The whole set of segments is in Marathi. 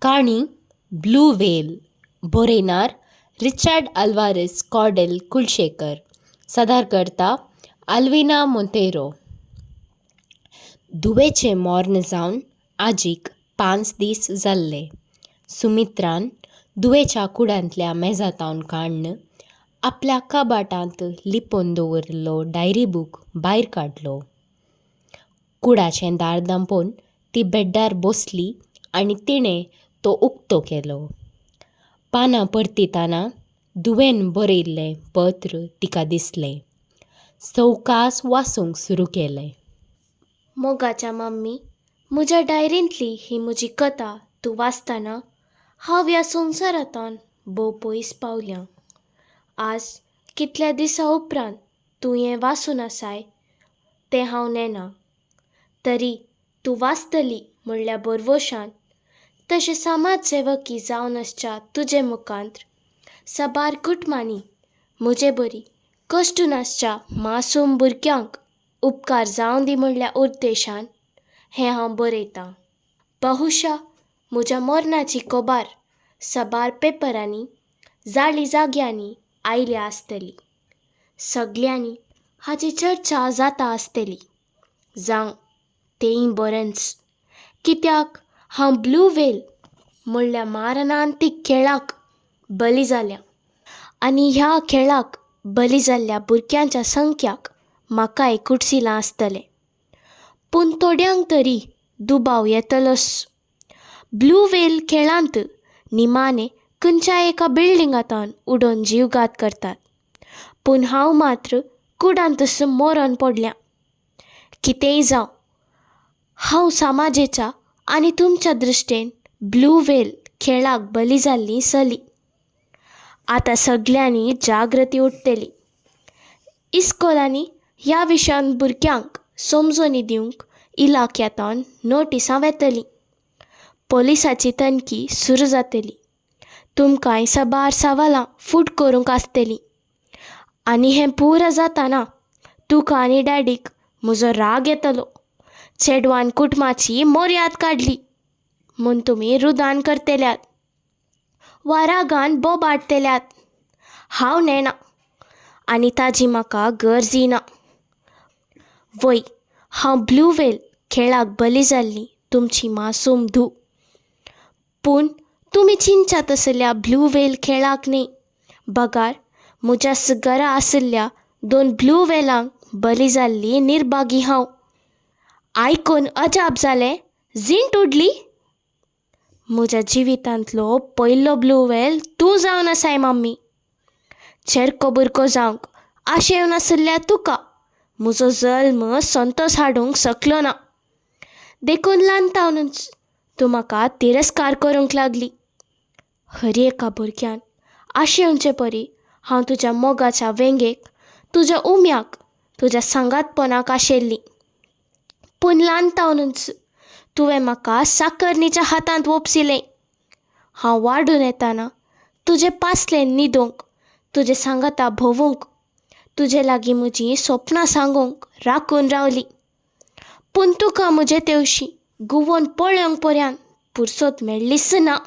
काणी ब्लू व्हेल बरयणार रिचार्ड आल्वारेस कॉर्डेल कुलशेकर. सादरकर्ता आल्विना मोंतेरो. धुवेचे मोर्न जावन आजीक 5 दीस जाल्ले. सुमित्रान धुवेच्या कुडांतल्या मेजातावन काण्ण आपल्या कबाटांत लिपोवन दवरिल्लो डायरी बूक भायर काडलो. कुडाचें दार धांपून ती बेड्डार बसली आनी तिणें तो उक्तो केलो. पानां परतितना धुवेन बरयल्लें पत्र तिका दिसलें. सवकास वाचूंक सुरू केलें. मोगाच्या मम्मी, म्हज्या डायरींतली ही म्हजी कथा तूं वाचतना हांव ह्या संवसारांतल्यान भोव पयस पावल्यां. आज कितल्या दिसां उपरांत तूं हें वाचून आसाय तें हांव नेना. तरी तूं वाचतली म्हणल्या बरवशान तशें समाज सेवकी जावन आसच्या तुजे मुखांत साबार कुटुंबांनी म्हजे बरी कश्ट नासच्या मासूम भुरग्यांक उपकार जावं दी म्हणल्या उद्देशान हें हांव बरयतां. बहुशा म्हज्या मरणाची खबर साबार पेपरांनी जाळी जाग्यांनी आयल्या आसतली. सगळ्यांनी हाची चर्चा जाता आसतली. जावं तेंय बरेंच, कित्याक हांव ब्लू व्हेल म्हणल्या मारणांतीक खेळाक बली जाल्या आनी ह्या खेळाक बली जाल्ल्या भुरग्यांच्या संख्याक म्हाकाय कुडसिलां आसतलें. पूण थोड्यांक तरी दुबाव येतलोच. ब्लू व्हेल खेळांत निमाणे खंयच्याय एका बिल्डिंगांतान उडोवन जीवघात करतात. पूण हांव मात्र कुडांतच मरोन पडल्यां. कितेंय जावं, हांव समाजाच्या आनी तुमच्या दृश्टेन ब्लू व्हेल खेळाक बली जाल्ली चली. आतां सगळ्यांनी जागृती उठतली. इस्कोलांनी ह्या विशयान भुरग्यांक समजोनी दिवंक इलाक्यांतान नोटिसां येतलीं. पोलिसाची तनकी सुरू जातली. तुमकांय साबार सवालां फूट करूंक आसतलीं. आनी हें पुरो जाताना तुका आनी डॅडीक म्हजो राग येतलो. चेडवान कुटुंबाची मर्याद काडली म्हूण तुमी रुदान करतल्यात वा रागान बोबाडटल्यात. हांव नेना आनी ताजी म्हाका गरजी ना. वय, हांव ब्लू व्हेल खेळाक बली जाल्ली तुमची मासूम धूव. पूण तुमी चिंचात आसल्या ब्लू व्हेल खेळाक न्ही. बगार म्हज्याच घरा आशिल्ल्या 2 ब्लू व्हेलांक बली जाल्ली निर्भागी हांव. आयकून अजाप जालें, जींट उडली. म्हज्या जिवितांतलो पयलो ब्लू व्हेल तूं जावन आसाय मम्मी. चेरको बुरको जावंक आशेव नाशिल्ल्या तुका म्हजो जल्म संतोश हाडूंक शकलो ना. देखून ल्हानतावनूच तूं म्हाका तिरस्कार करूंक लागली. हर एका भुरग्यान आशेवचे परी हांव तुज्या मोगाच्या वेंगेक, तुज्या उम्याक, तुज्या सांगातपणाक आशेल्ली. पूण ल्हानतावनूच तुवें म्हाका साकरणीच्या हातांत वोपसिलें. हांव वाडून येताना तुजें पासलें न्हिदोंक, तुजें सांगाता भोवूंक, तुजे लागीं म्हजीं सपनां सांगूंक राखून रावली. पूण तुका म्हजे तेवशी घुंवोवन पळोवंक पर्यान फुरसत मेळ्ळीच ना.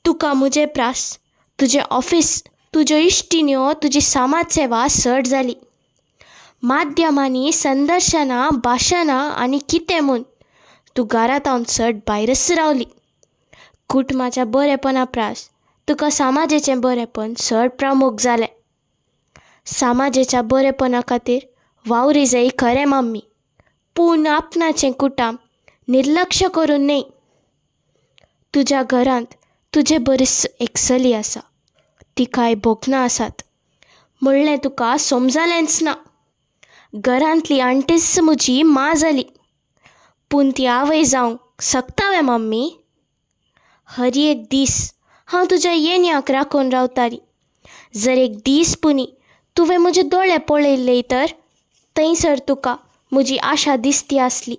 तुका म्हजें प्रास, तुजें ऑफिस, तुज्यो इश्टिण्यो, तुजी समाज सेवा सट जाली. माध्यमांनी संदर्शनां, भाशणां आनी कितें म्हूण तूं घरांतावन चड भायरच रावली. कुटुंबाच्या बरेपणा प्रास तुका समाजाचें बरेपण चड प्रमूख जालें. समाजाच्या बरेपणा खातीर वावरी जायी खरें मम्मी, पूण आपणाचें कुटाम निर्लक्ष करून न्ही. तुज्या घरांत तुजे बरीच एक चली आसा, ती कांय भोगनां आसात म्हणलें तुका समजलेंच ना. घरांतली आंटीच म्हजी मां जाली, पूण ती आवय जावंक शकतावें मम्मी. हर एक दीस हांव तुज्या येण्याक राखून रावताली. जर एक दीस पुनी तुवें म्हजे दोळे पळयल्ले तर थंयसर तुका म्हजी आशा दिसती आसली.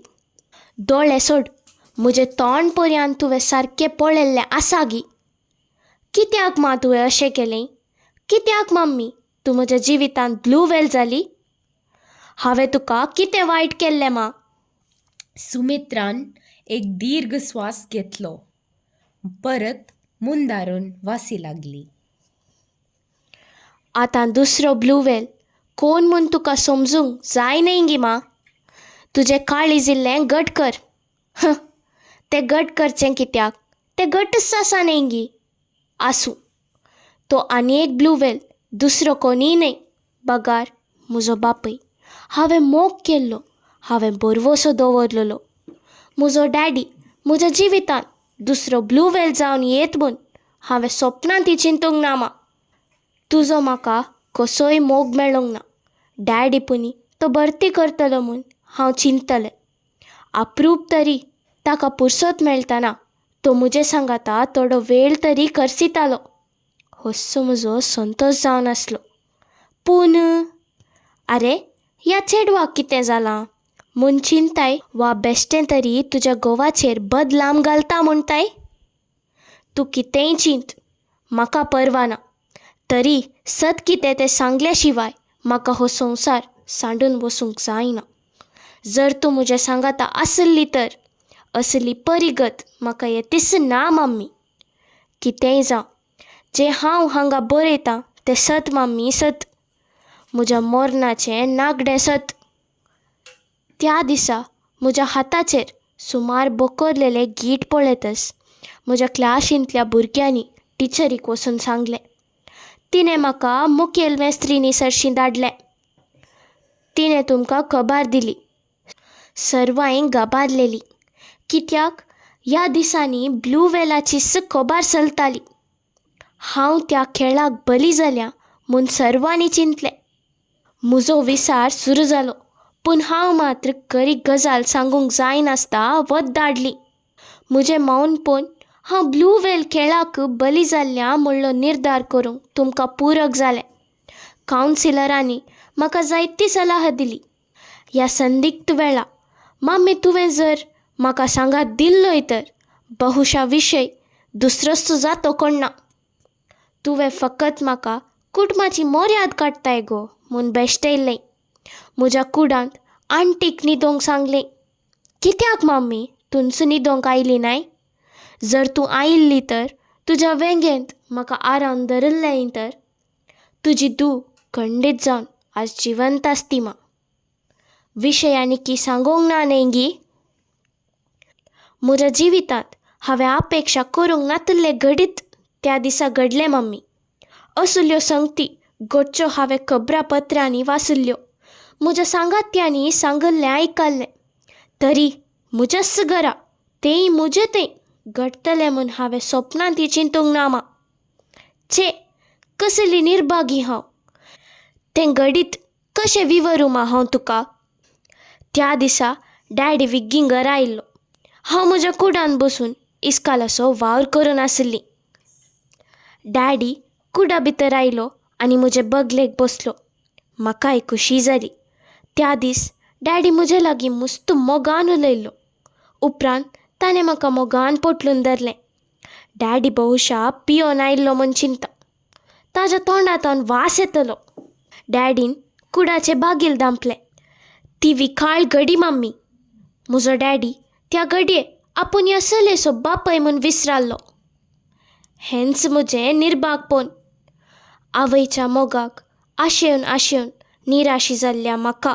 दोळे सोड, म्हजें तोंड पर्यान तुवें सारकें पळयल्लें आसा गी. कित्याक मां तुवें अशें केलें? कित्याक मम्मी तूं म्हज्या जिवितांत ब्लू व्हेल जाली? हांवें तुका कितें वायट केल्लें मां? सुमित्रान एक दीर्घ स्वास घेतलो. परत मुंदारून वासी लागली. आतां दुसरो ब्लू व्हेल कोण म्हूण तुका समजूंक जाय न्ही गी मा. तुजें काळिजिल्लें घट कर. तें घट करचें कित्याक? तें घटच आसा न्ही गी. आसूं, तो आनी एक ब्लू व्हेल दुसरो कोणीय न्ही, बगार म्हजो बापय. हांवें मोग केल्लो, हांवें बरवसो दवरलेलो. म्हजो डॅडी म्हज्या जिवितांत दुसरो ब्लू व्हेल जावन येत म्हूण हांवें सपनांतय चिंतूंक ना मा. तुजो म्हाका कसोय मोग मेळूंक ना. डॅडी पुनी तो भरती करतलो म्हूण हांव चिंततलें. अप्रूप तरी ताका पुरसत मेळटना तो म्हजे सांगाता थोडो वेळ तरी करसितालो. होस्सो म्हजो संतोश जावन आसलो. पूण आरे, ह्या चेडवाक कितें जालां म्हूण चिंताय वा बेश्टें तरी तुज्या घोवाचेर बद लांब घालता म्हणटाय? तूं कितेंय चिंत, म्हाका पर्वा ना. तरी सत कितें तें सांगल्या शिवाय म्हाका हो संवसार सांडून वसूंक जायना. जर तूं म्हजें सांगाता आसली तर असली परिगत म्हाका येतीच ना मम्मी. कितेंय जावं, जें हांव हांगा बरयतां तें सत मम्मी, सत. म्हज्या मरणाचें नागडें सत. त्या दिसा म्हज्या हाताचेर सुमार बोकोरलेले गीठ पळयतच म्हज्या क्लाशींतल्या भुरग्यांनी टिचरीक वचून सांगलें. तिणें म्हाका मुखेल मेस्त्रीनी सरशीं धाडलें. तिणें तुमकां खबर दिली. सर्वांक गबारलेली, कित्याक ह्या दिसांनी ब्लू व्हेलाचीच खबर चलताली. हांव त्या खेळाक बली जाल्या म्हूण सर्वांनी चिंतलें. म्हजो विसार सुरू जालो, पूण हांव मात्र खरी गजाल सांगूंक जायनासता वत धाडली. म्हजें मौनपण हांव ब्लू व्हेल खेळाक बली जाल्ल्या म्हणलो निर्धार करूंक तुमकां पुरक जालें. कावन्सिलरांनी म्हाका जायती सलाह दिली. ह्या संदिग्ध वेळा मम्मी तुवें जर म्हाका सांगात दिल्लोय तर बहुशा विशय दुसरोच जातो कोण ना. तुवें फकत म्हाका कुटुंबाची मर्याद काडटाय गो म्हूण बेश्टयल्लें. म्हज्या कुडांत आंटीक न्हिदोंक सांगलें. कित्याक मम्मी तुनसूं न्हिदोंक आयली नाय? जर तूं आयिल्ली तर तुज्या वेंगेंत म्हाका आरावन धरल्लें तर तुजी धूव खंडीत जावन आज जिवंत आसती मा. विशय आनी की सांगोंक ना न्ही गी. म्हज्या जिवितांत हांवें अपेक्षा करूंक नातल्ले घडीत त्या दिसा घडलें मम्मी. असल्यो संगती घडच्यो हांवें खबरापत्रांनी वाचल्यो, म्हज्या सांगात्यांनी सांगल्लें आयकल्लें. तरी म्हज्याच घरा तेंय म्हजें तें घडटलें म्हूण हांवें सपनांतय चिंतूंक ना मा. चे कसली निर्भागी हांव. तें घडीत कशें विवरूं मा हांव तुका. त्या दिसा डॅडी विग्गी घरा आयिल्लो. हांव म्हज्या कुडांत बसून इस्कालाचो वावर करून आसली. डॅडी कुडा भितर आयलो आनी म्हजे बगलेक बसलो. म्हाकाय खुशी जाली. त्या दीस डॅडी म्हजे लागीं मस्त मोगान उलयल्लो. उपरांत ताणें म्हाका मोगान पोटलून धरलें. डॅडी बहुशा पियोन आयिल्लो म्हूण चिंता. ताज्या तोंडांतल्यान वास येतलो. डॅडीन कुडाचे बागील धांपलें. ती विखाळ घडी मम्मी. म्हजो डॅडी त्या घडये आपूण ह्या चलयेचो बापय म्हूण विसराल्लो. हेंच म्हजें निर्भागपण. आवयच्या मोगाक आशेवन आशेवन निराशी जाल्ल्या म्हाका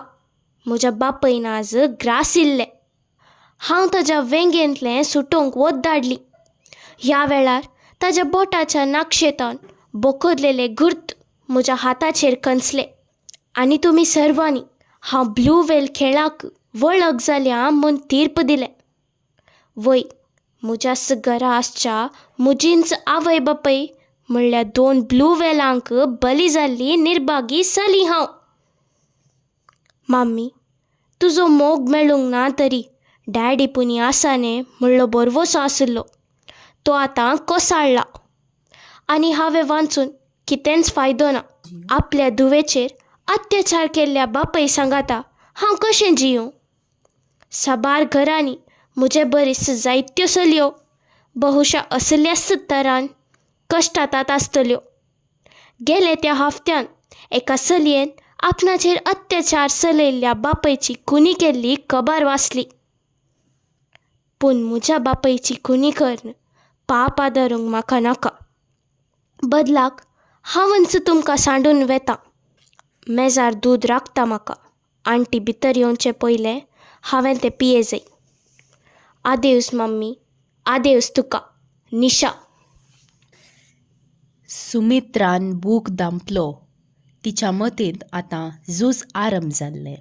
म्हज्या बापयन आज ग्रासिल्लें. हांव ताज्या वेंगेंतलें सुटोवंक वत धाडली. ह्या वेळार ताज्या बोटाच्या नाक्षेतान बोकोरलेले घुर्त म्हज्या हाताचेर कंचले. आनी तुमी सर्वांनी हांव ब्लू व्हेल खेळाक वळख जाल्या म्हूण तीर्प दिलें. वय, म्हज्याच घरा आसच्या म्हजींच आवय बापय म्हणल्यार 2 ब्लू व्हेलांक बली जाल्ली निर्भागी चली हांव. मम्मी, तुजो मोग मेळूंक ना तरी डॅडी पुनी आसाने म्हणलो बरवसो आसलो. तो आतां कोसाळ्ळा आनी हांवें वाचून कितेंच फायदो ना. आपल्या धुवेचेर अत्याचार केल्ल्या बापय सांगाता हांव कशें जियूं. साबार घरांनी म्हजे बरीच जायत्यो चलयो बहुशा असल्याच तरान कश्टांतात आसतल्यो. गेले त्या हफ्त्यान एका चलयेन आपणाचेर अत्याचार चलयल्ल्या बापयची खुनी केल्ली खबर वाचली. पूण म्हज्या बापयची खुनी करन पाप आदारूंक म्हाका नाका. बदलाक हांवच तुमकां सांडून वेतां. मेजार दूद राखता म्हाका. आंटी भितर येवचे पयलें हांवें तें पिये जाय. आदेवस मम्मी, आदेवस तुका. निशा. सुमित्रान बूक दामलो. तिच्या मतींत आतां झूज आरंभ जाल्लें.